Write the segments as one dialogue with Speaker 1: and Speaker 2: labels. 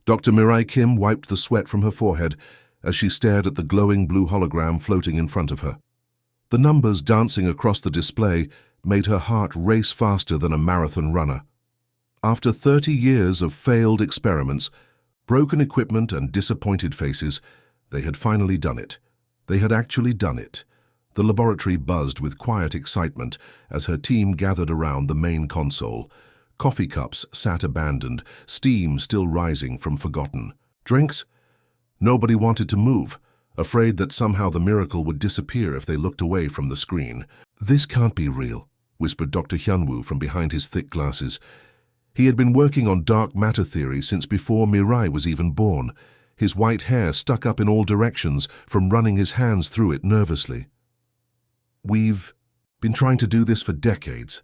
Speaker 1: Dr. Mirai Kim wiped the sweat from her forehead as she stared at the glowing blue hologram floating in front of her. The numbers dancing across the display made her heart race faster than a marathon runner. After 30 years of failed experiments, broken equipment and disappointed faces, they had finally done it. They had actually done it. The laboratory buzzed with quiet excitement as her team gathered around the main console. Coffee cups sat abandoned, steam still rising from forgotten drinks. Nobody wanted to move, afraid that somehow the miracle would disappear if they looked away from the screen. "This can't be real," whispered Dr. Hyunwoo from behind his thick glasses. He had been working on dark matter theory since before Mirai was even born, his white hair stuck up in all directions from running his hands through it nervously. "We've been trying to do this for decades.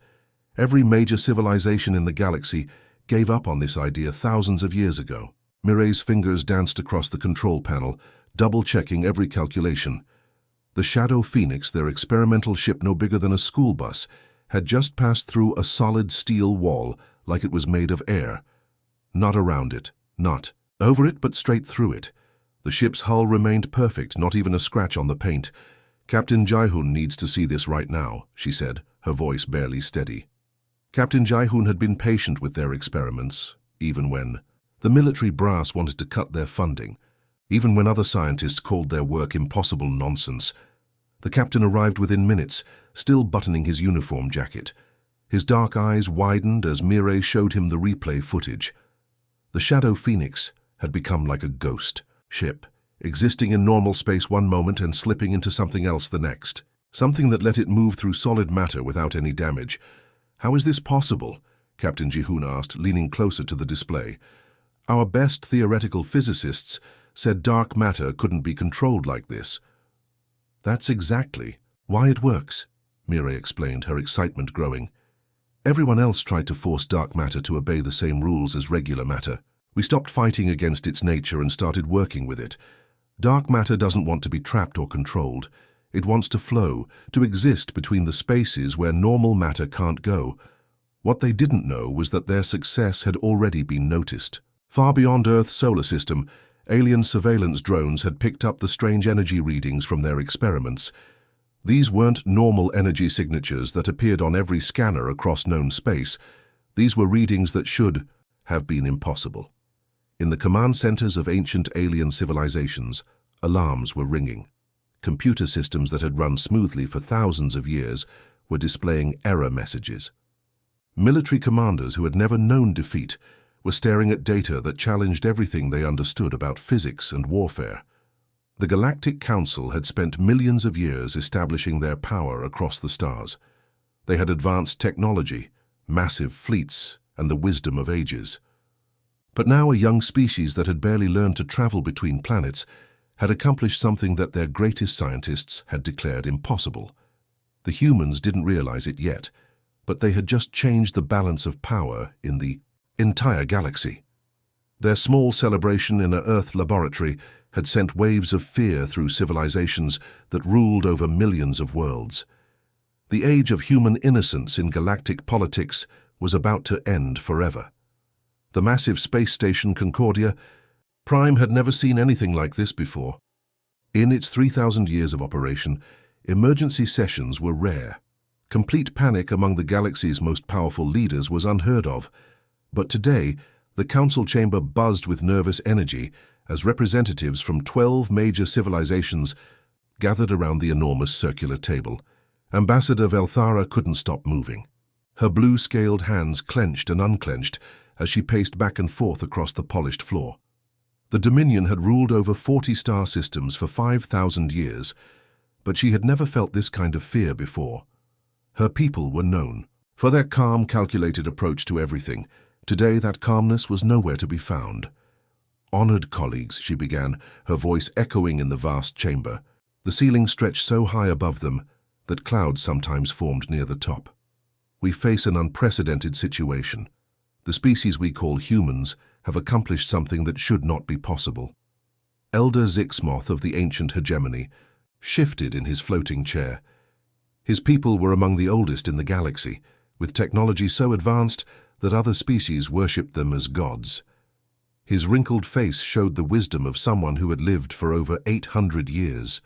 Speaker 1: Every major civilization in the galaxy gave up on this idea thousands of years ago." Mirai's fingers danced across the control panel, double-checking every calculation. The Shadow Phoenix, their experimental ship no bigger than a school bus, had just passed through a solid steel wall like it was made of air. Not around it, not over it, but straight through it. The ship's hull remained perfect, not even a scratch on the paint. "Captain Jaehoon needs to see this right now," she said, her voice barely steady. Captain Jaehoon had been patient with their experiments, even when the military brass wanted to cut their funding, even when other scientists called their work impossible nonsense. The captain arrived within minutes, still buttoning his uniform jacket. His dark eyes widened as Mirai showed him the replay footage. The Shadow Phoenix had become like a ghost ship, existing in normal space one moment and slipping into something else the next. Something that let it move through solid matter without any damage. "How is this possible?" Captain Jaehoon asked, leaning closer to the display. "Our best theoretical physicists said dark matter couldn't be controlled like this." "That's exactly why it works," Mirai explained, her excitement growing. "Everyone else tried to force dark matter to obey the same rules as regular matter. We stopped fighting against its nature and started working with it. Dark matter doesn't want to be trapped or controlled. It wants to flow, to exist between the spaces where normal matter can't go." What they didn't know was that their success had already been noticed. Far beyond Earth's solar system, alien surveillance drones had picked up the strange energy readings from their experiments. These weren't normal energy signatures that appeared on every scanner across known space. These were readings that should have been impossible. In the command centers of ancient alien civilizations, alarms were ringing. Computer systems that had run smoothly for thousands of years were displaying error messages. Military commanders who had never known defeat were staring at data that challenged everything they understood about physics and warfare. The Galactic Council had spent millions of years establishing their power across the stars. They had advanced technology, massive fleets, and the wisdom of ages. But now a young species that had barely learned to travel between planets had accomplished something that their greatest scientists had declared impossible. The humans didn't realize it yet, but they had just changed the balance of power in the entire galaxy. Their small celebration in an Earth laboratory had sent waves of fear through civilizations that ruled over millions of worlds. The age of human innocence in galactic politics was about to end forever. The massive space station Concordia, Prime had never seen anything like this before. In its 3,000 years of operation, emergency sessions were rare. Complete panic among the galaxy's most powerful leaders was unheard of. But today, the council chamber buzzed with nervous energy as representatives from 12 major civilizations gathered around the enormous circular table. Ambassador Velthara couldn't stop moving. Her blue-scaled hands clenched and unclenched as she paced back and forth across the polished floor. The Dominion had ruled over 40 star systems for 5,000 years, but she had never felt this kind of fear before. Her people were known for their calm, calculated approach to everything. Today, that calmness was nowhere to be found. "Honored colleagues," she began, her voice echoing in the vast chamber. The ceiling stretched so high above them that clouds sometimes formed near the top. "We face an unprecedented situation. The species we call humans have accomplished something that should not be possible." Elder Zixmoth of the ancient hegemony shifted in his floating chair. His people were among the oldest in the galaxy, with technology so advanced that other species worshipped them as gods. His wrinkled face showed the wisdom of someone who had lived for over 800 years.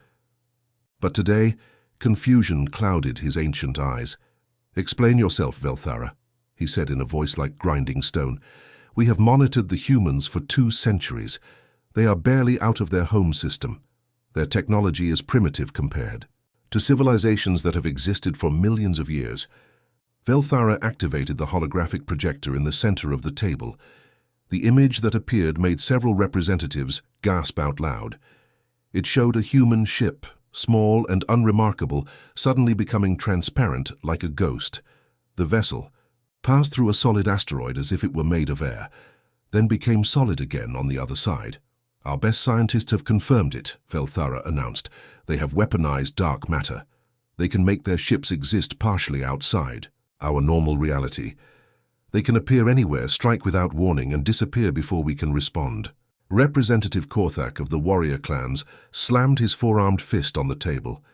Speaker 1: But today, confusion clouded his ancient eyes. "Explain yourself, Velthara," he said in a voice like grinding stone. "We have monitored the humans for 2 centuries. They are barely out of their home system. Their technology is primitive compared to civilizations that have existed for millions of years." Velthara activated the holographic projector in the center of the table. The image that appeared made several representatives gasp out loud. It showed a human ship, small and unremarkable, suddenly becoming transparent like a ghost. The vessel passed through a solid asteroid as if it were made of air, then became solid again on the other side. "Our best scientists have confirmed it," Velthara announced. "They have weaponized dark matter. They can make their ships exist partially outside our normal reality. They can appear anywhere, strike without warning, and disappear before we can respond." Representative Korthak of the warrior clans slammed his four-armed fist on the table.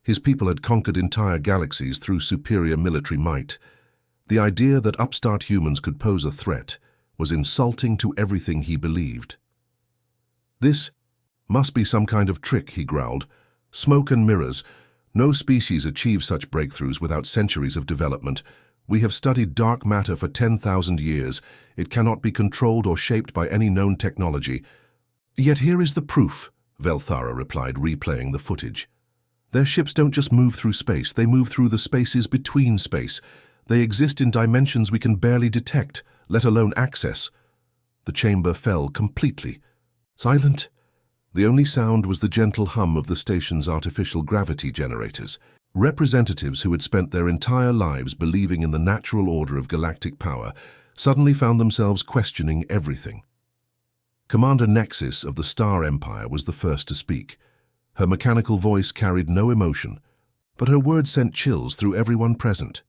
Speaker 1: His people had conquered entire galaxies through superior military might. The idea that upstart humans could pose a threat was insulting to everything he believed. "This must be some kind of trick," he growled. "Smoke and mirrors. No species achieves such breakthroughs without centuries of development. We have studied dark matter for 10,000 years. It cannot be controlled or shaped by any known technology." "Yet here is the proof," Velthara replied, replaying the footage. "Their ships don't just move through space, they move through the spaces between space. They exist in dimensions we can barely detect, let alone access." The chamber fell completely. Silent. The only sound was the gentle hum of the station's artificial gravity generators. Representatives who had spent their entire lives believing in the natural order of galactic power suddenly found themselves questioning everything. Commander Nexus of the Star Empire was the first to speak. Her mechanical voice carried no emotion, but her words sent chills through everyone present.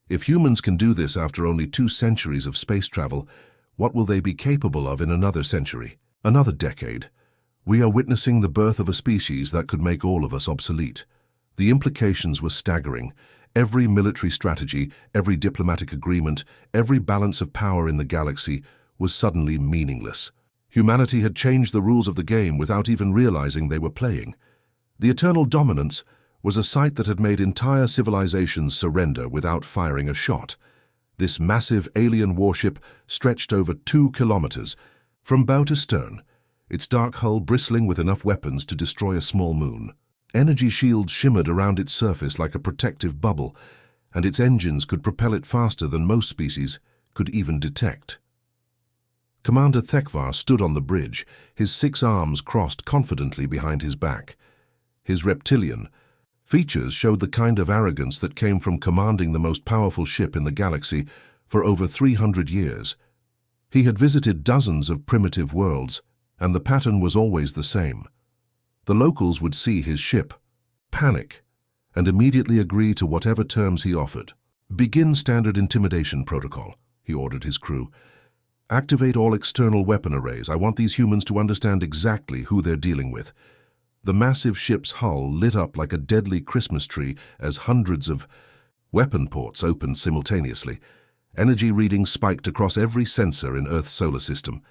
Speaker 1: If humans can do this after only 2 centuries of space travel, what will they be capable of in another century, another decade? We are witnessing the birth of a species that could make all of us obsolete. The implications were staggering. Every military strategy, every diplomatic agreement, every balance of power in the galaxy was suddenly meaningless. Humanity had changed the rules of the game without even realizing they were playing. The eternal dominance was a sight that had made entire civilizations surrender without firing a shot. This massive alien warship stretched over 2 kilometers, from bow to stern, its dark hull bristling with enough weapons to destroy a small moon. Energy shields shimmered around its surface like a protective bubble, and its engines could propel it faster than most species could even detect. Commander Thekvar stood on the bridge, his 6 arms crossed confidently behind his back. His reptilian features showed the kind of arrogance that came from commanding the most powerful ship in the galaxy for over 300 years. He had visited dozens of primitive worlds, and the pattern was always the same. The locals would see his ship, panic, and immediately agree to whatever terms he offered. "Begin standard intimidation protocol," he ordered his crew. "Activate all external weapon arrays. I want these humans to understand exactly who they're dealing with." The massive ship's hull lit up like a deadly Christmas tree as hundreds of weapon ports opened simultaneously. Energy readings spiked across every sensor in Earth's solar system.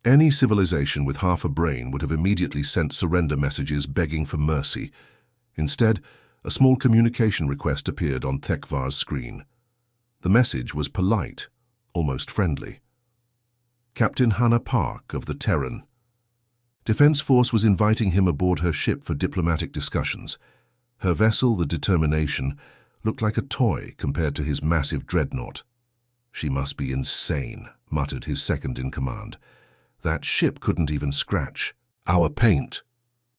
Speaker 1: Any civilization with half a brain would have immediately sent surrender messages begging for mercy. Instead, a small communication request appeared on Thekvar's screen. The message was polite, almost friendly. "Captain Hannah Park of the Terran." Defense Force was inviting him aboard her ship for diplomatic discussions. Her vessel, the Determination, looked like a toy compared to his massive dreadnought. "She must be insane," muttered his second-in-command. "That ship couldn't even scratch our paint."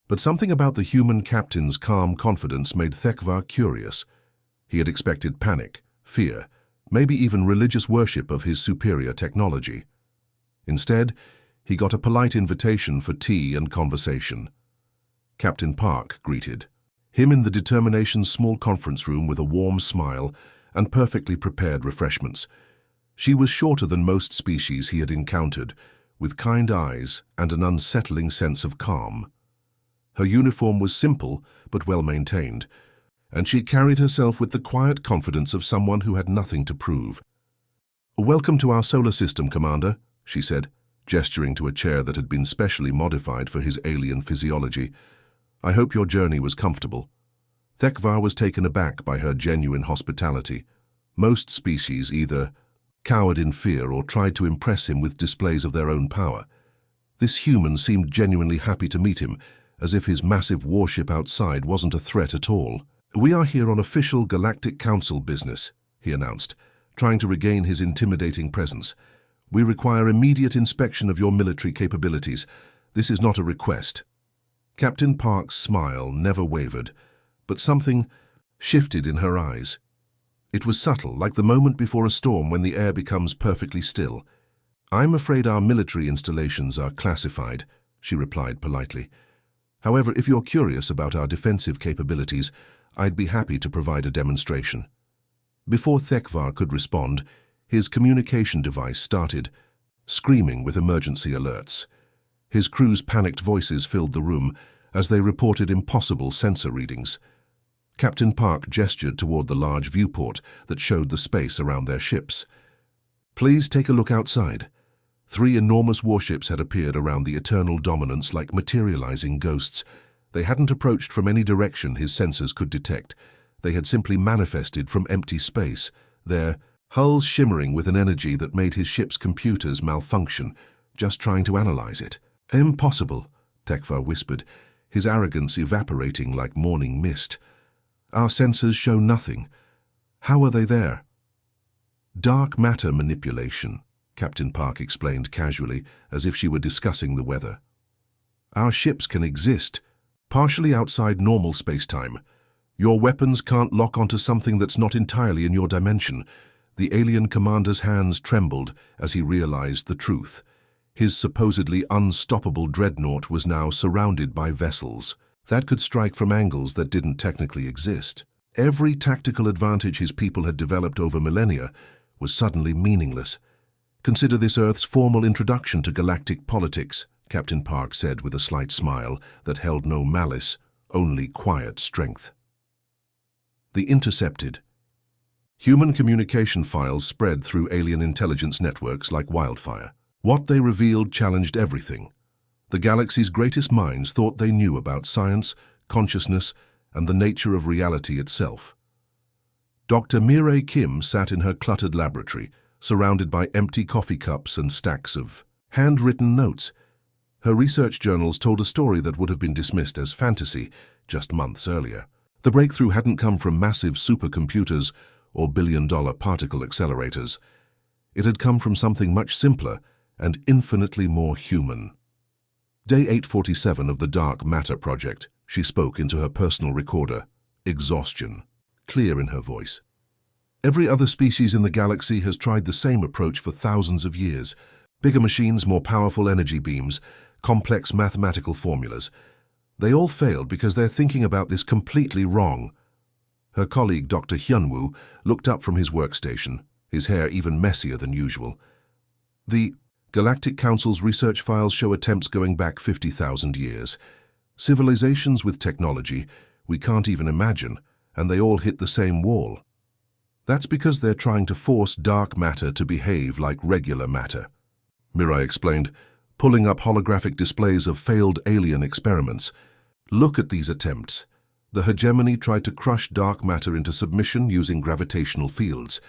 Speaker 1: But something about the human captain's calm confidence made Thekvar curious. He had expected panic, fear, maybe even religious worship of his superior technology. Instead, he got a polite invitation for tea and conversation. Captain Park greeted him in the Determination's small conference room with a warm smile and perfectly prepared refreshments. She was shorter than most species he had encountered, with kind eyes and an unsettling sense of calm. Her uniform was simple but well maintained, and she carried herself with the quiet confidence of someone who had nothing to prove. "Welcome to our solar system, Commander," she said. gesturing to a chair that had been specially modified for his alien physiology. "I hope your journey was comfortable." Thekvar was taken aback by her genuine hospitality. Most species either cowered in fear or tried to impress him with displays of their own power. This human seemed genuinely happy to meet him, as if his massive warship outside wasn't a threat at all. "We are here on official Galactic Council business," he announced, trying to regain his intimidating presence. "We require immediate inspection of your military capabilities. This is not a request." Captain Park's smile never wavered, but something shifted in her eyes. It was subtle, like the moment before a storm when the air becomes perfectly still. "I'm afraid our military installations are classified," she replied politely. "However, if you're curious about our defensive capabilities, I'd be happy to provide a demonstration." Before Thekvar could respond, his communication device started, screaming with emergency alerts. His crew's panicked voices filled the room as they reported impossible sensor readings. Captain Park gestured toward the large viewport that showed the space around their ships. "Please take a look outside." 3 enormous warships had appeared around the Eternal Dominance like materializing ghosts. They hadn't approached from any direction his sensors could detect. They had simply manifested from empty space, their hulls shimmering with an energy that made his ship's computers malfunction, just trying to analyze it. "Impossible," Thekvar whispered, his arrogance evaporating like morning mist. "Our sensors show nothing. How are they there?" "Dark matter manipulation," Captain Park explained casually, as if she were discussing the weather. "Our ships can exist, partially outside normal space-time. Your weapons can't lock onto something that's not entirely in your dimension." The alien commander's hands trembled as he realized the truth. His supposedly unstoppable dreadnought was now surrounded by vessels that could strike from angles that didn't technically exist. Every tactical advantage his people had developed over millennia was suddenly meaningless. "Consider this Earth's formal introduction to galactic politics," Captain Park said with a slight smile that held no malice, only quiet strength. The Intercepted. Human communication files spread through alien intelligence networks like wildfire. What they revealed challenged everything. The galaxy's greatest minds thought they knew about science, consciousness, and the nature of reality itself. Dr. Mireille Kim sat in her cluttered laboratory, surrounded by empty coffee cups and stacks of handwritten notes. Her research journals told a story that would have been dismissed as fantasy just months earlier. The breakthrough hadn't come from massive supercomputers or billion-dollar particle accelerators. It had come from something much simpler and infinitely more human. Day 847 of the Dark Matter Project, she spoke into her personal recorder, exhaustion, clear in her voice. "Every other species in the galaxy has tried the same approach for thousands of years. Bigger machines, more powerful energy beams, complex mathematical formulas. They all failed because they're thinking about this completely wrong." Her colleague, Dr. Hyunwoo, looked up from his workstation, his hair even messier than usual. "The Galactic Council's research files show attempts going back 50,000 years. Civilizations with technology we can't even imagine, and they all hit the same wall. That's because they're trying to force dark matter to behave like regular matter," Mirai explained, pulling up holographic displays of failed alien experiments. "Look at these attempts. The hegemony tried to crush dark matter into submission using gravitational fields.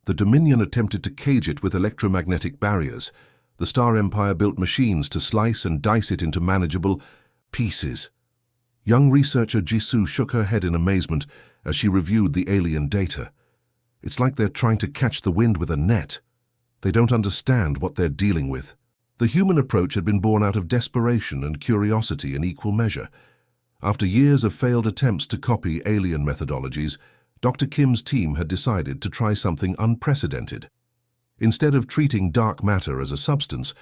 Speaker 1: The Dominion attempted to cage it with electromagnetic barriers. The Star Empire built machines to slice and dice it into manageable pieces." Young researcher Jisoo shook her head in amazement as she reviewed the alien data. "It's like they're trying to catch the wind with a net. They don't understand what they're dealing with." The human approach had been born out of desperation and curiosity in equal measure. After years of failed attempts to copy alien methodologies, Dr. Kim's team had decided to try something unprecedented. Instead of treating dark matter as a substance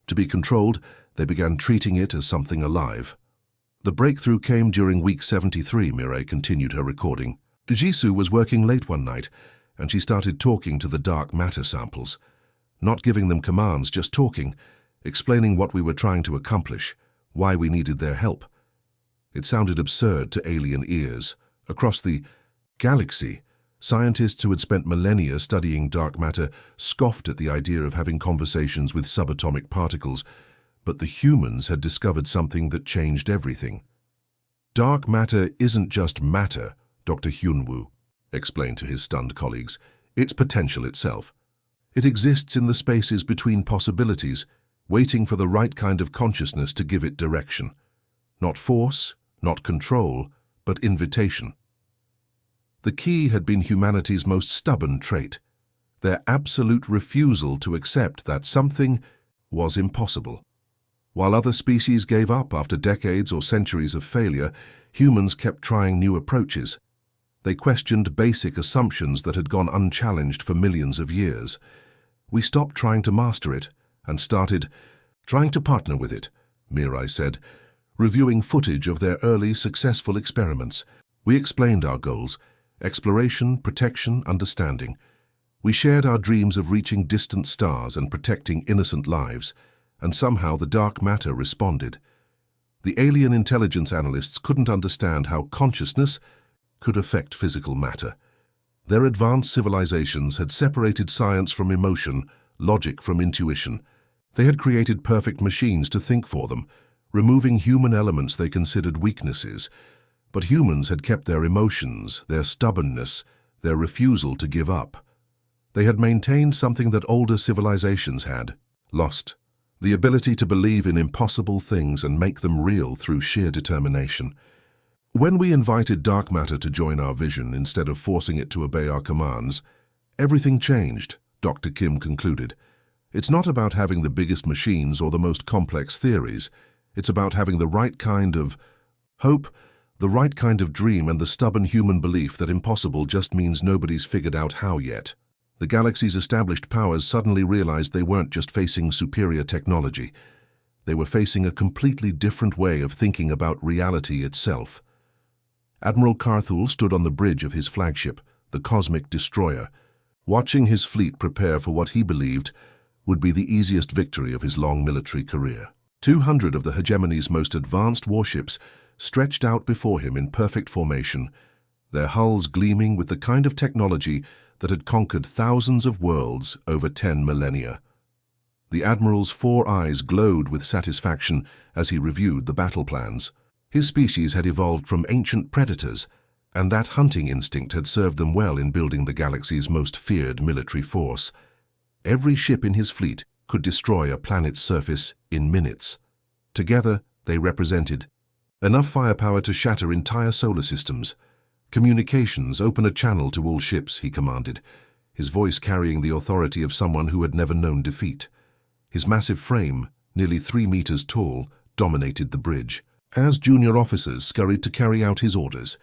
Speaker 1: to be controlled, they began treating it as something alive. The breakthrough came during week 73, Mireille continued her recording. Jisoo was working late one night, and she started talking to the dark matter samples. Not giving them commands, just talking, explaining what we were trying to accomplish, why we needed their help. It sounded absurd to alien ears. Across the galaxy, Scientists who had spent millennia studying dark matter scoffed at the idea of having conversations with subatomic particles, but the humans had discovered something that changed everything. Dark matter isn't just matter, Dr. Hyunwoo explained to his stunned colleagues. It's potential itself. It exists in the spaces between possibilities, waiting for the right kind of consciousness to give it direction. Not force, not control, but invitation. The key had been humanity's most stubborn trait, their absolute refusal to accept that something was impossible. While other species gave up after decades or centuries of failure, humans kept trying new approaches. They questioned basic assumptions that had gone unchallenged for millions of years. We stopped trying to master it and started trying to partner with it, Mirai said, reviewing footage of their early successful experiments. We explained our goals: exploration, protection, understanding. We shared our dreams of reaching distant stars and protecting innocent lives, and somehow the dark matter responded. The alien intelligence analysts couldn't understand how consciousness could affect physical matter. Their advanced civilizations had separated science from emotion, logic from intuition. They had created perfect machines to think for them, removing human elements they considered weaknesses. But humans had kept their emotions, their stubbornness, their refusal to give up. They had maintained something that older civilizations had lost: the ability to believe in impossible things and make them real through sheer determination. When we invited dark matter to join our vision instead of forcing it to obey our commands, everything changed, Dr. Kim concluded. It's not about having the biggest machines or the most complex theories. It's about having the right kind of hope, the right kind of dream, and the stubborn human belief that impossible just means nobody's figured out how yet. The galaxy's established powers suddenly realized they weren't just facing superior technology. They were facing a completely different way of thinking about reality itself. Admiral Carthul stood on the bridge of his flagship, the Cosmic Destroyer, watching his fleet prepare for what he believed would be the easiest victory of his long military career. 200 of the hegemony's most advanced warships stretched out before him in perfect formation, their hulls gleaming with the kind of technology that had conquered thousands of worlds over 10 millennia. The Admiral's 4 eyes glowed with satisfaction as he reviewed the battle plans. His species had evolved from ancient predators, and that hunting instinct had served them well in building the galaxy's most feared military force. Every ship in his fleet could destroy a planet's surface in minutes. Together, they represented enough firepower to shatter entire solar systems. "Communications, open a channel to all ships," he commanded, his voice carrying the authority of someone who had never known defeat. His massive frame, nearly 3 meters tall, dominated the bridge. As junior officers scurried to carry out his orders,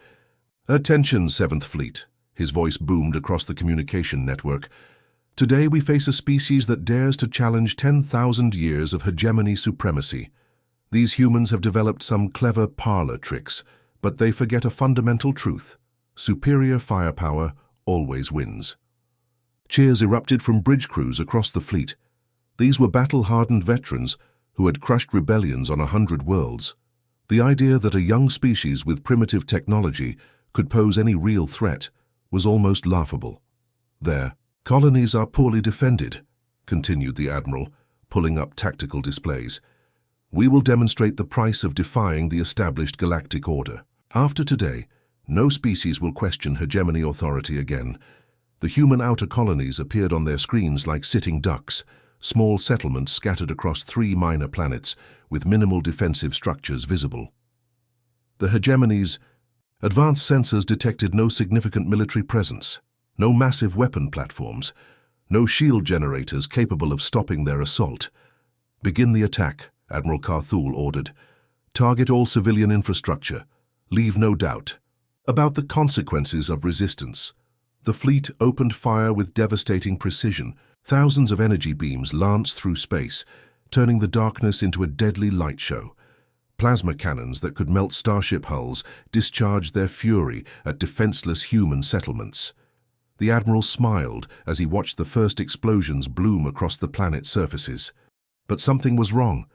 Speaker 1: "Attention, 7th Fleet," his voice boomed across the communication network. "Today we face a species that dares to challenge 10,000 years of hegemony supremacy. These humans have developed some clever parlor tricks, but they forget a fundamental truth: superior firepower always wins." Cheers erupted from bridge crews across the fleet. These were battle-hardened veterans who had crushed rebellions on 100 worlds. The idea that a young species with primitive technology could pose any real threat was almost laughable. "Their colonies are poorly defended," continued the Admiral, pulling up tactical displays. "We will demonstrate the price of defying the established galactic order. After today, no species will question hegemony authority again." The human outer colonies appeared on their screens like sitting ducks, small settlements scattered across 3 minor planets with minimal defensive structures visible. The hegemony's advanced sensors detected no significant military presence, no massive weapon platforms, no shield generators capable of stopping their assault. "Begin the attack," Admiral Carthul ordered. "Target all civilian infrastructure. Leave no doubt." About the consequences of resistance, the fleet opened fire with devastating precision. Thousands of energy beams lanced through space, turning the darkness into a deadly light show. Plasma cannons that could melt starship hulls discharged their fury at defenseless human settlements. The Admiral smiled as he watched the first explosions bloom across the planet's surfaces. But something was wrong.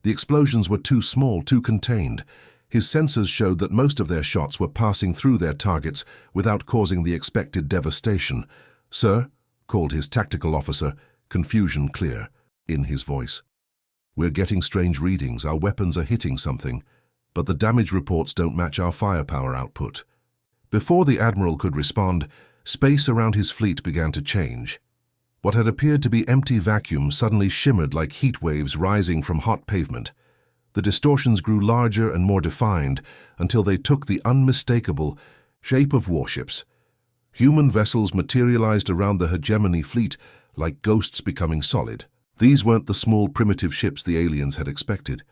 Speaker 1: The explosions were too small, too contained. His sensors showed that most of their shots were passing through their targets without causing the expected devastation. "Sir," called his tactical officer, confusion clear in his voice. "We're getting strange readings. Our weapons are hitting something, but the damage reports don't match our firepower output." Before the Admiral could respond, space around his fleet began to change. What had appeared to be empty vacuum suddenly shimmered like heat waves rising from hot pavement. The distortions grew larger and more defined until they took the unmistakable shape of warships. Human vessels materialized around the hegemony fleet like ghosts becoming solid. These weren't the small primitive ships the aliens had expected.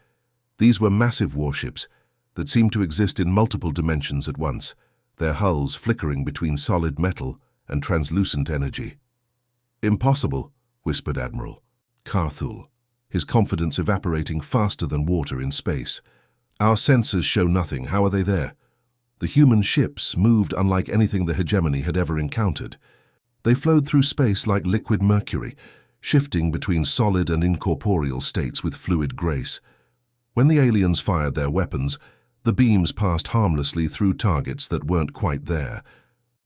Speaker 1: These were massive warships that seemed to exist in multiple dimensions at once, their hulls flickering between solid metal and translucent energy. "Impossible," whispered Admiral Carthul, his confidence evaporating faster than water in space. "Our sensors show nothing. How are they there?" The human ships moved unlike anything the hegemony had ever encountered. They flowed through space like liquid mercury, shifting between solid and incorporeal states with fluid grace. When the aliens fired their weapons, the beams passed harmlessly through targets that weren't quite there.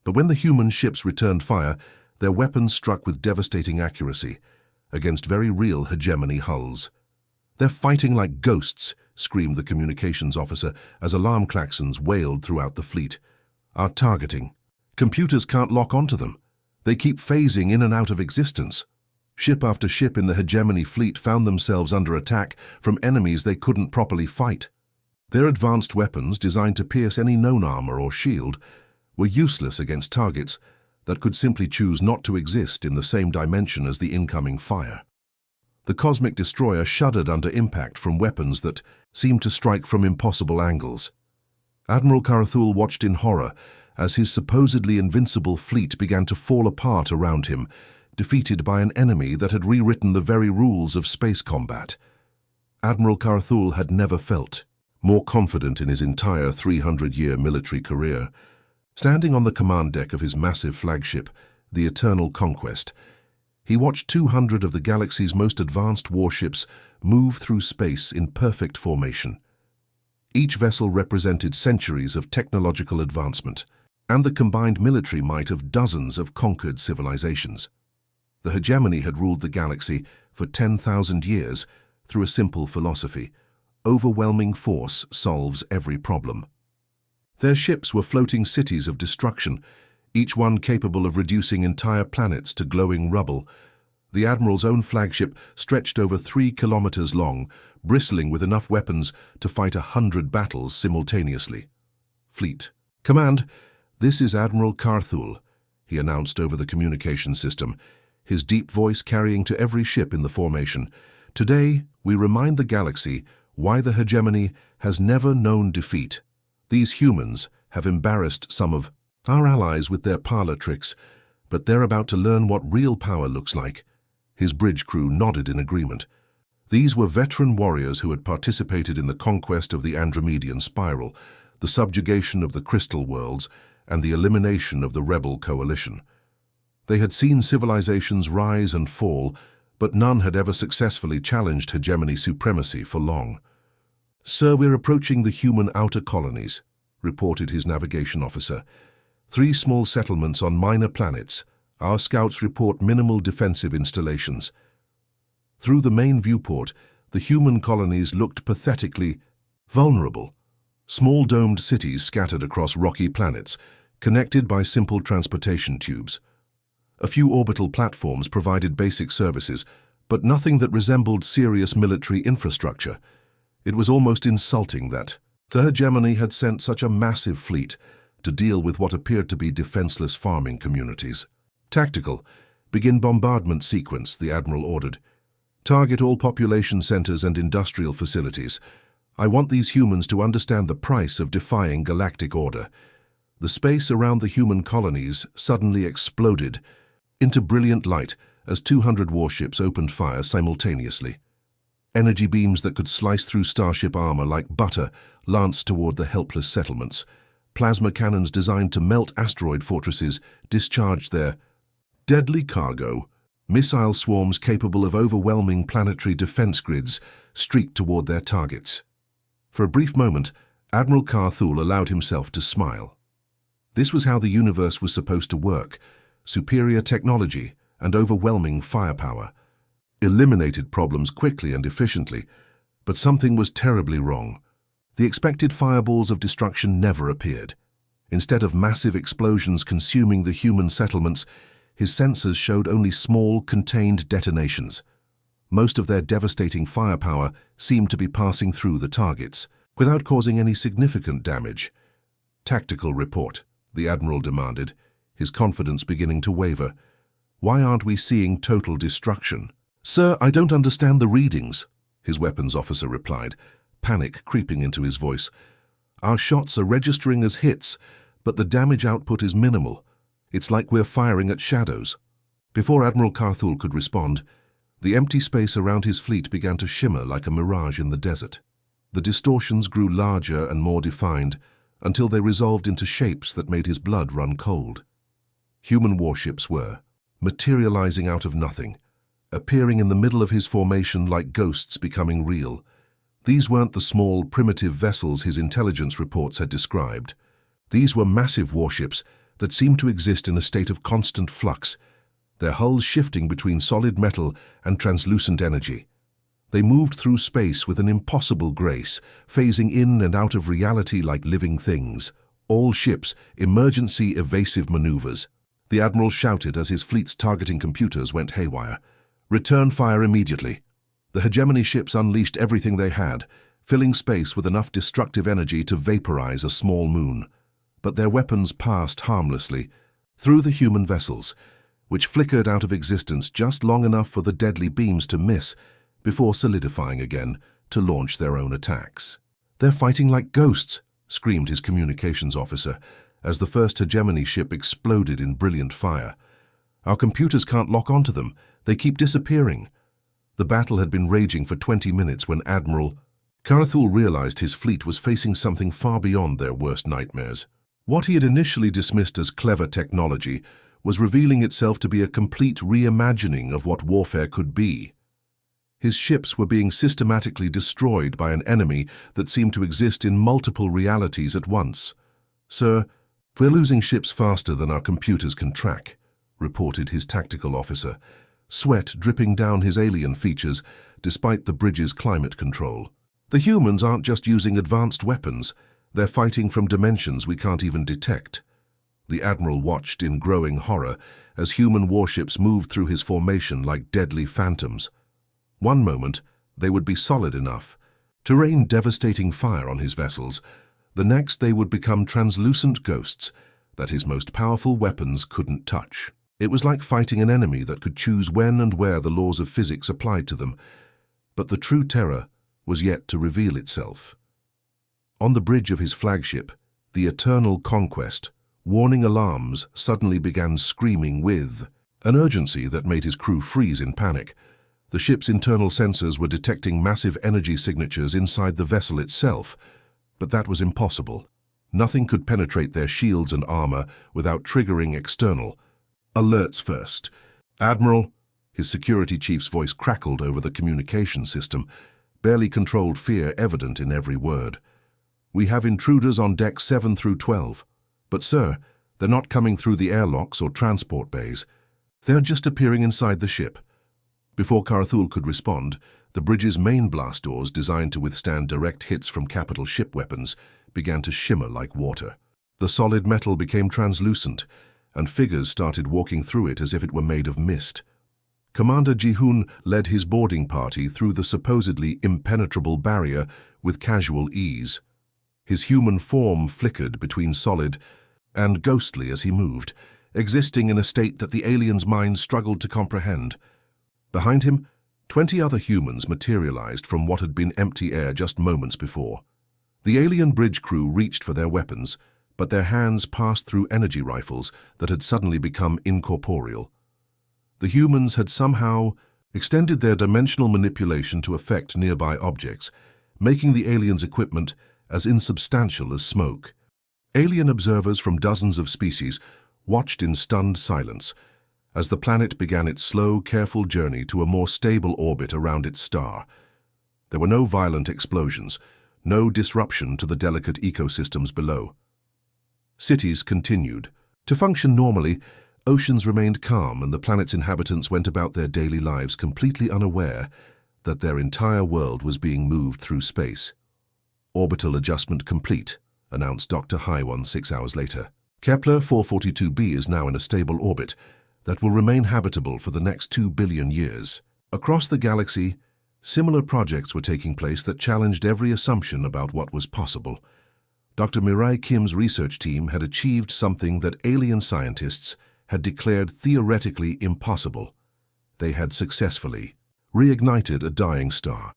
Speaker 1: But when the human ships returned fire, their weapons struck with devastating accuracy against very real hegemony hulls. "They're fighting like ghosts," screamed the communications officer as alarm klaxons wailed throughout the fleet. "Our targeting. Computers can't lock onto them. They keep phasing in and out of existence." Ship after ship in the hegemony fleet found themselves under attack from enemies they couldn't properly fight. Their advanced weapons, designed to pierce any known armor or shield, were useless against targets that could simply choose not to exist in the same dimension as the incoming fire. The cosmic destroyer shuddered under impact from weapons that seemed to strike from impossible angles. Admiral Carthul watched in horror as his supposedly invincible fleet began to fall apart around him, defeated by an enemy that had rewritten the very rules of space combat. Admiral Carthul had never felt more confident in his entire 300-year military career. Standing on the command deck of his massive flagship, the Eternal Conquest, he watched 200 of the galaxy's most advanced warships move through space in perfect formation. Each vessel represented centuries of technological advancement and the combined military might of dozens of conquered civilizations. The hegemony had ruled the galaxy for 10,000 years through a simple philosophy: overwhelming force solves every problem. Their ships were floating cities of destruction, each one capable of reducing entire planets to glowing rubble. The Admiral's own flagship stretched over 3 kilometers long, bristling with enough weapons to fight 100 battles simultaneously. "Fleet. Command, this is Admiral Carthul," he announced over the communication system, his deep voice carrying to every ship in the formation. "Today, we remind the galaxy why the hegemony has never known defeat. These humans have embarrassed some of our allies with their parlor tricks, but they're about to learn what real power looks like." His bridge crew nodded in agreement. These were veteran warriors who had participated in the conquest of the Andromedian Spiral, the subjugation of the Crystal Worlds, and the elimination of the rebel coalition. They had seen civilizations rise and fall, but none had ever successfully challenged hegemony supremacy for long. "Sir, we're approaching the human outer colonies," reported his navigation officer. 3 small settlements on minor planets. Our scouts report minimal defensive installations." Through the main viewport, the human colonies looked pathetically vulnerable. Small domed cities scattered across rocky planets, connected by simple transportation tubes. A few orbital platforms provided basic services, but nothing that resembled serious military infrastructure. It was almost insulting that the hegemony had sent such a massive fleet to deal with what appeared to be defenseless farming communities. "Tactical. Begin bombardment sequence," the Admiral ordered. "Target all population centers and industrial facilities. I want these humans to understand the price of defying galactic order." The space around the human colonies suddenly exploded into brilliant light as 200 warships opened fire simultaneously. Energy beams that could slice through starship armor like butter lanced toward the helpless settlements. Plasma cannons designed to melt asteroid fortresses discharged their deadly cargo. Missile swarms capable of overwhelming planetary defense grids streaked toward their targets. For a brief moment, Admiral Carthul allowed himself to smile. This was how the universe was supposed to work. Superior technology and overwhelming firepower eliminated problems quickly and efficiently, but something was terribly wrong. The expected fireballs of destruction never appeared. Instead of massive explosions consuming the human settlements, his sensors showed only small, contained detonations. Most of their devastating firepower seemed to be passing through the targets, without causing any significant damage. "Tactical report," the Admiral demanded, his confidence beginning to waver. "Why aren't we seeing total destruction?" "Sir, I don't understand the readings," his weapons officer replied, panic creeping into his voice. "Our shots are registering as hits, but the damage output is minimal. It's like we're firing at shadows." Before Admiral Carthul could respond, the empty space around his fleet began to shimmer like a mirage in the desert. The distortions grew larger and more defined until they resolved into shapes that made his blood run cold. Human warships were materializing out of nothing, appearing in the middle of his formation like ghosts becoming real. These weren't the small, primitive vessels his intelligence reports had described. These were massive warships that seemed to exist in a state of constant flux, their hulls shifting between solid metal and translucent energy. They moved through space with an impossible grace, phasing in and out of reality like living things. All ships, emergency evasive maneuvers. The Admiral shouted as his fleet's targeting computers went haywire. "Return fire immediately." The hegemony ships unleashed everything they had, filling space with enough destructive energy to vaporize a small moon. But their weapons passed harmlessly through the human vessels, which flickered out of existence just long enough for the deadly beams to miss before solidifying again to launch their own attacks. "They're fighting like ghosts," screamed his communications officer as the first hegemony ship exploded in brilliant fire. "Our computers can't lock onto them. They keep disappearing." The battle had been raging for 20 minutes when Admiral Carthul realized his fleet was facing something far beyond their worst nightmares. What he had initially dismissed as clever technology was revealing itself to be a complete reimagining of what warfare could be. His ships were being systematically destroyed by an enemy that seemed to exist in multiple realities at once. "Sir, we're losing ships faster than our computers can track," reported his tactical officer, sweat dripping down his alien features despite the bridge's climate control. "The humans aren't just using advanced weapons, they're fighting from dimensions we can't even detect." The Admiral watched in growing horror as human warships moved through his formation like deadly phantoms. One moment, they would be solid enough to rain devastating fire on his vessels. The next, they would become translucent ghosts that his most powerful weapons couldn't touch. It was like fighting an enemy that could choose when and where the laws of physics applied to them. But the true terror was yet to reveal itself. On the bridge of his flagship, the Eternal Conquest, warning alarms suddenly began screaming with an urgency that made his crew freeze in panic. The ship's internal sensors were detecting massive energy signatures inside the vessel itself, but that was impossible. Nothing could penetrate their shields and armor without triggering external alerts first. "Admiral," his security chief's voice crackled over the communication system, barely controlled fear evident in every word. "We have intruders on decks 7 through 12. But sir, they're not coming through the airlocks or transport bays. They're just appearing inside the ship." Before Carthul could respond, the bridge's main blast doors, designed to withstand direct hits from capital ship weapons, began to shimmer like water. The solid metal became translucent, and figures started walking through it as if it were made of mist. Commander Jihun led his boarding party through the supposedly impenetrable barrier with casual ease. His human form flickered between solid and ghostly as he moved, existing in a state that the aliens' minds struggled to comprehend. Behind him, 20 other humans materialized from what had been empty air just moments before. The alien bridge crew reached for their weapons, but their hands passed through energy rifles that had suddenly become incorporeal. The humans had somehow extended their dimensional manipulation to affect nearby objects, making the aliens' equipment as insubstantial as smoke. Alien observers from dozens of species watched in stunned silence as the planet began its slow, careful journey to a more stable orbit around its star. There were no violent explosions, no disruption to the delicate ecosystems below. Cities continued. To function normally, oceans remained calm and the planet's inhabitants went about their daily lives completely unaware that their entire world was being moved through space. Orbital adjustment complete, announced Dr. Hywan 6 hours later. Kepler 442b is now in a stable orbit that will remain habitable for the next 2 billion years. Across the galaxy, similar projects were taking place that challenged every assumption about what was possible. Dr. Mirai Kim's research team had achieved something that alien scientists had declared theoretically impossible. They had successfully reignited a dying star.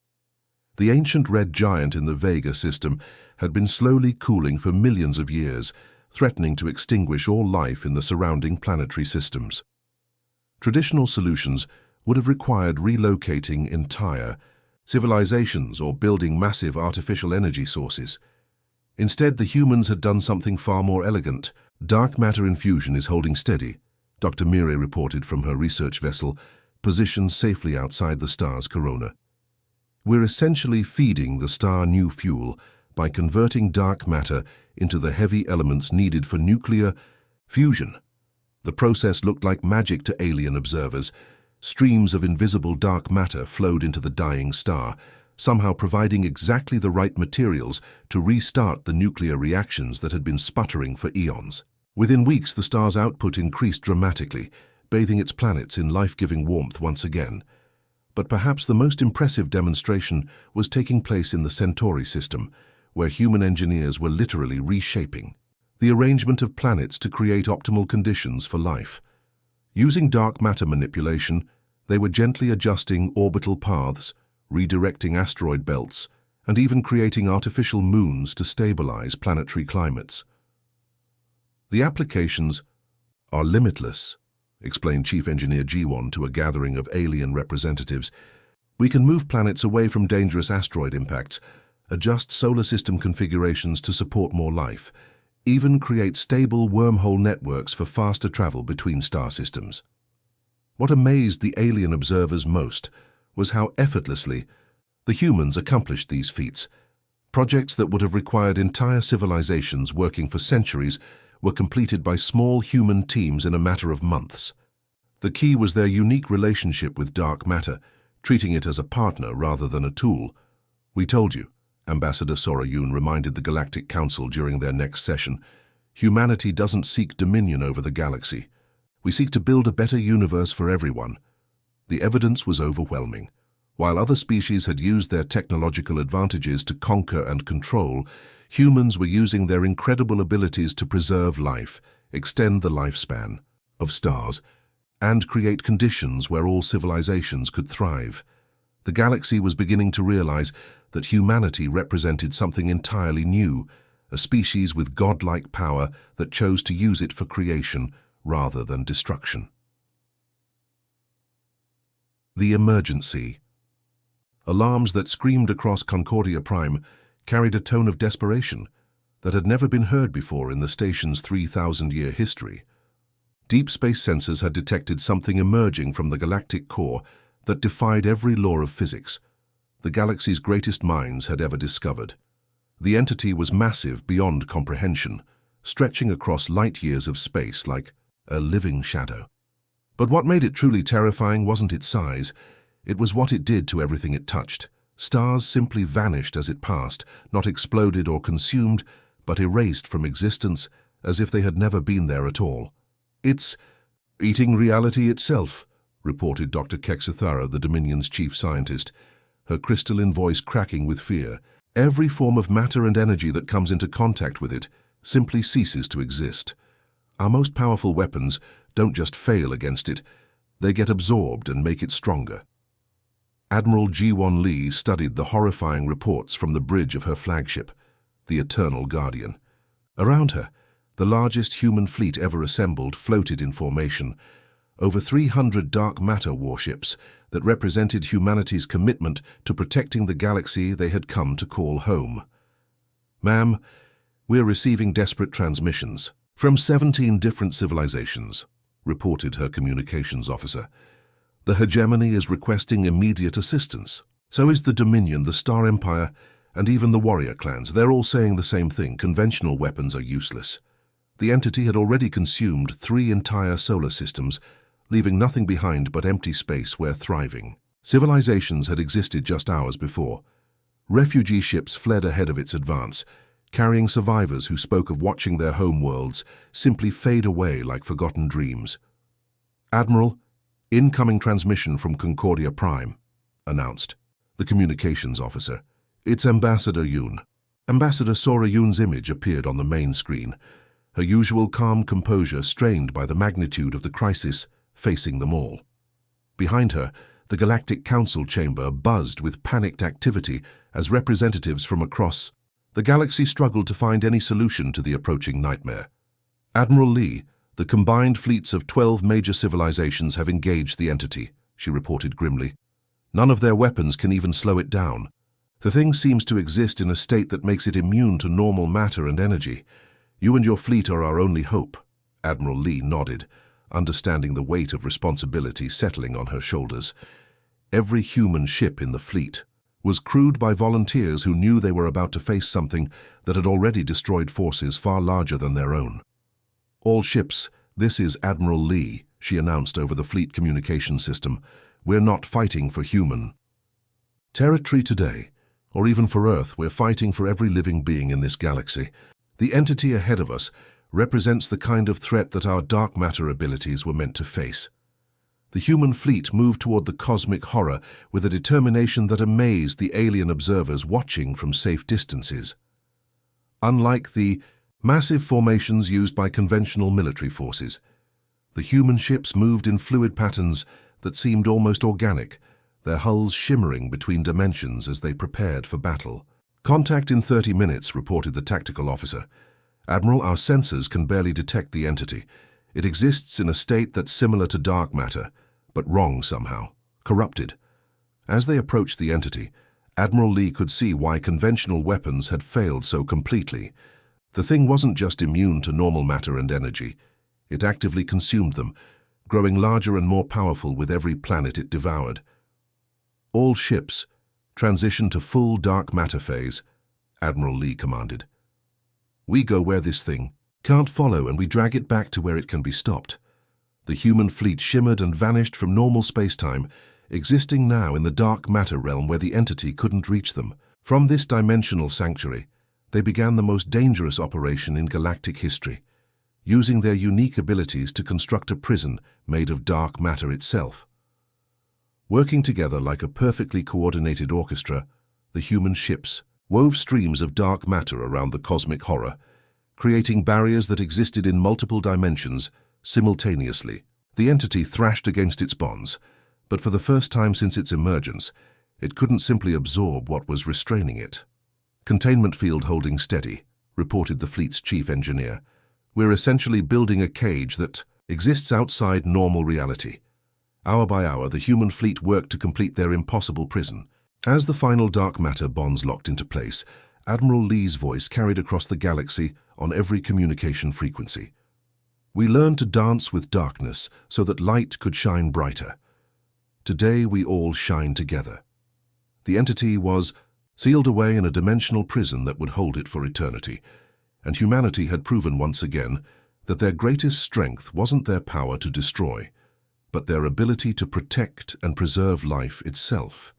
Speaker 1: The ancient red giant in the Vega system had been slowly cooling for millions of years, threatening to extinguish all life in the surrounding planetary systems. Traditional solutions would have required relocating entire civilizations or building massive artificial energy sources. Instead, the humans had done something far more elegant. Dark matter infusion is holding steady, Dr. Mire reported from her research vessel, positioned safely outside the star's corona. We're essentially feeding the star new fuel by converting dark matter into the heavy elements needed for nuclear fusion. The process looked like magic to alien observers. Streams of invisible dark matter flowed into the dying star, somehow providing exactly the right materials to restart the nuclear reactions that had been sputtering for eons. Within weeks, the star's output increased dramatically, bathing its planets in life-giving warmth once again. But perhaps the most impressive demonstration was taking place in the Centauri system, where human engineers were literally reshaping the arrangement of planets to create optimal conditions for life. Using dark matter manipulation, they were gently adjusting orbital paths, redirecting asteroid belts, and even creating artificial moons to stabilize planetary climates. The applications are limitless, explained Chief Engineer Jiwon to a gathering of alien representatives. We can move planets away from dangerous asteroid impacts, adjust solar system configurations to support more life, even create stable wormhole networks for faster travel between star systems. What amazed the alien observers most was how effortlessly the humans accomplished these feats. Projects that would have required entire civilizations working for centuries were completed by small human teams in a matter of months. The key was their unique relationship with dark matter, treating it as a partner rather than a tool. "We told you," Ambassador Sora Yoon reminded the Galactic Council during their next session. "Humanity doesn't seek dominion over the galaxy. We seek to build a better universe for everyone." The evidence was overwhelming. While other species had used their technological advantages to conquer and control, humans were using their incredible abilities to preserve life, extend the lifespan of stars, and create conditions where all civilizations could thrive. The galaxy was beginning to realize that humanity represented something entirely new, a species with godlike power that chose to use it for creation rather than destruction. The emergency. Alarms that screamed across Concordia Prime carried a tone of desperation that had never been heard before in the station's 3,000-year history. Deep space sensors had detected something emerging from the galactic core that defied every law of physics the galaxy's greatest minds had ever discovered. The entity was massive beyond comprehension, stretching across light years of space like a living shadow. But what made it truly terrifying wasn't its size, it was what it did to everything it touched. Stars simply vanished as it passed, not exploded or consumed, but erased from existence as if they had never been there at all. "It's eating reality itself," reported Dr. Kexathara, the Dominion's chief scientist, her crystalline voice cracking with fear. "Every form of matter and energy that comes into contact with it simply ceases to exist. Our most powerful weapons don't just fail against it, they get absorbed and make it stronger." Admiral Ji-won Lee studied the horrifying reports from the bridge of her flagship, the Eternal Guardian. Around her, the largest human fleet ever assembled floated in formation, over 300 dark matter warships that represented humanity's commitment to protecting the galaxy they had come to call home. "Ma'am, we're receiving desperate transmissions from 17 different civilizations," reported her communications officer. "The hegemony is requesting immediate assistance. So is the Dominion, the Star Empire, And even the warrior clans, they're all saying the same thing: conventional weapons are useless. The entity had already consumed 3 entire solar systems, leaving nothing behind but empty space where thriving civilizations had existed just hours before. Refugee ships fled ahead of its advance, carrying survivors who spoke of watching their home worlds simply fade away like forgotten dreams. "Admiral, incoming transmission from Concordia Prime," announced the communications officer. "It's Ambassador Yoon." Ambassador Sora Yoon's image appeared on the main screen, her usual calm composure strained by the magnitude of the crisis facing them all. Behind her, the Galactic Council chamber buzzed with panicked activity as representatives from across the galaxy struggled to find any solution to the approaching nightmare. "Admiral Lee, the combined fleets of 12 major civilizations have engaged the entity," she reported grimly. "None of their weapons can even slow it down. The thing seems to exist in a state that makes it immune to normal matter and energy. You and your fleet are our only hope." Admiral Lee nodded, understanding the weight of responsibility settling on her shoulders. Every human ship in the fleet was crewed by volunteers who knew they were about to face something that had already destroyed forces far larger than their own. "All ships, this is Admiral Lee," she announced over the fleet communication system. "We're not fighting for human territory today, or even for Earth. We're fighting for every living being in this galaxy. The entity ahead of us represents the kind of threat that our dark matter abilities were meant to face." The human fleet moved toward the cosmic horror with a determination that amazed the alien observers watching from safe distances. Unlike the massive formations used by conventional military forces, the human ships moved in fluid patterns that seemed almost organic, their hulls shimmering between dimensions as they prepared for battle. "Contact in 30 minutes, reported the tactical officer. "Admiral, our sensors can barely detect the entity. It exists in a state that's similar to dark matter, but wrong somehow, corrupted." As they approached the entity, Admiral Lee could see why conventional weapons had failed so completely. The thing wasn't just immune to normal matter and energy. It actively consumed them, growing larger and more powerful with every planet it devoured. "All ships, transition to full dark matter phase," Admiral Lee commanded. "We go where this thing can't follow, and we drag it back to where it can be stopped." The human fleet shimmered and vanished from normal space-time, existing now in the dark matter realm where the entity couldn't reach them. From this dimensional sanctuary, they began the most dangerous operation in galactic history, using their unique abilities to construct a prison made of dark matter itself. Working together like a perfectly coordinated orchestra, the human ships wove streams of dark matter around the cosmic horror, creating barriers that existed in multiple dimensions simultaneously. The entity thrashed against its bonds, but for the first time since its emergence, it couldn't simply absorb what was restraining it. "Containment field holding steady," reported the fleet's chief engineer. "We're essentially building a cage that exists outside normal reality." Hour by hour, the human fleet worked to complete their impossible prison. As the final dark matter bonds locked into place, Admiral Lee's voice carried across the galaxy on every communication frequency. "We learned to dance with darkness so that light could shine brighter. Today we all shine together." The entity was sealed away in a dimensional prison that would hold it for eternity, and humanity had proven once again that their greatest strength wasn't their power to destroy, but their ability to protect and preserve life itself.